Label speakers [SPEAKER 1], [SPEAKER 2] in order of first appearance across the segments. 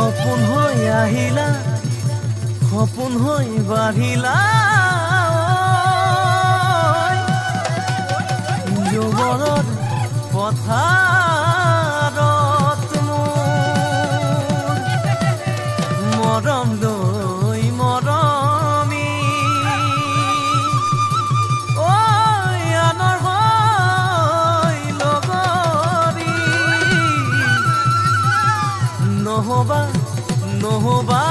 [SPEAKER 1] সপোন হৈ আহিলা সপোন হৈ বাঢ়িলা যুৱৰত পথাৰত মৰম লৈ মৰমি আনৰ হৈ লগৰী নহবা নহবা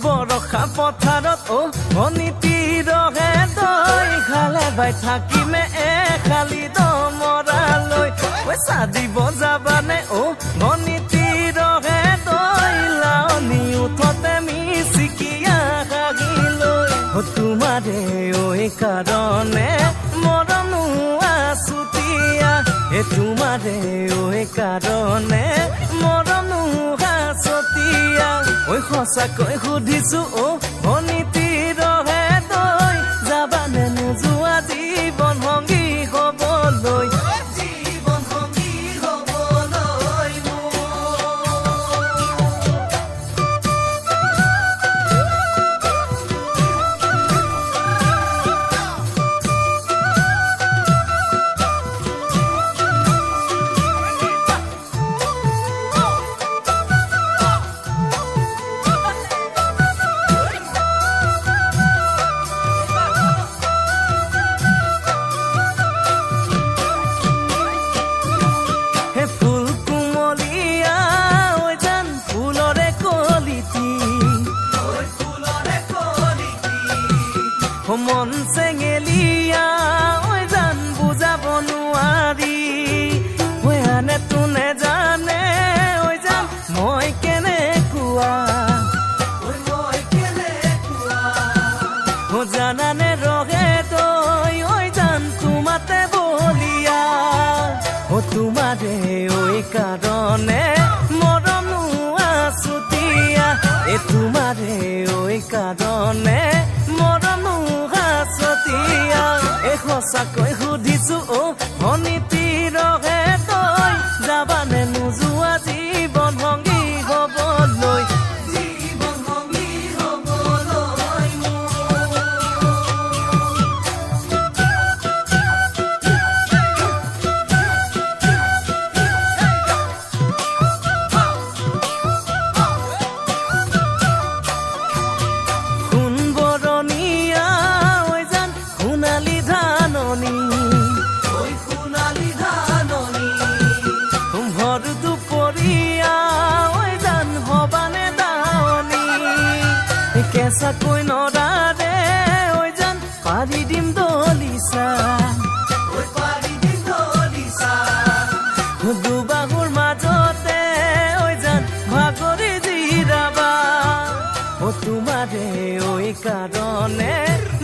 [SPEAKER 1] বৰষা পথাৰত অনিতি ৰহে তই খালে বাই থাকিমে খালি দমৰালৈ চাদিব যাবানে অনিতি ৰহে তই লাৱনি উঠতে মিচিকিয়া হাগিলৈ তোমাৰে কাৰণে মৰম আছুতীয়া তোমাৰে কাৰণে মৰম আছুতীয়া সঁচাকৈ সুধিছো অনিতি ৰহে তই যাবানে নোযোৱা জীৱন সংগী হবলৈ জীৱন সংগী হবলৈ মন চেঙেলিয়া জান বুজাব নোৱাৰি আনে তোনে জানে জান মই কেনেকুৱা জানানে ৰহে তই জান তোমাতে বলিয়া তোমাৰে কাৰণে মৰম আছুতীয়া তোমাৰে কাৰণে মৰম আছুতীয়া সঁচাকৈ সুধিছো অনিতি ৰহে তই যাবানে নোযোৱা জীৱন সংগী হবলৈ জীৱন সংগী হবলৈ কেঁচাকৈ নৰাৰে জান পাৰি দিম দলিচা দুবাহুৰ মাজতে জান ভাগৰি জিৰাবা তোমাৰে কাৰণে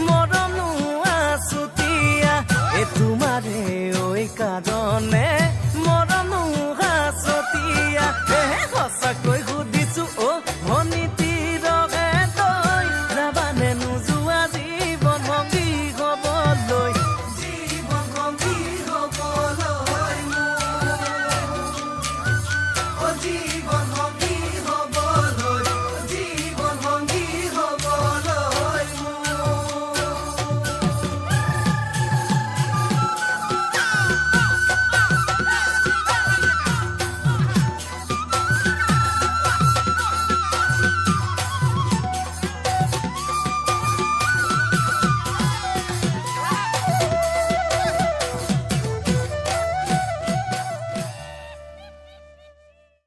[SPEAKER 1] মৰম আছুতীয়া তোমাৰে কাৰণে মৰম আছুতীয়া সঁচাকৈ সুধি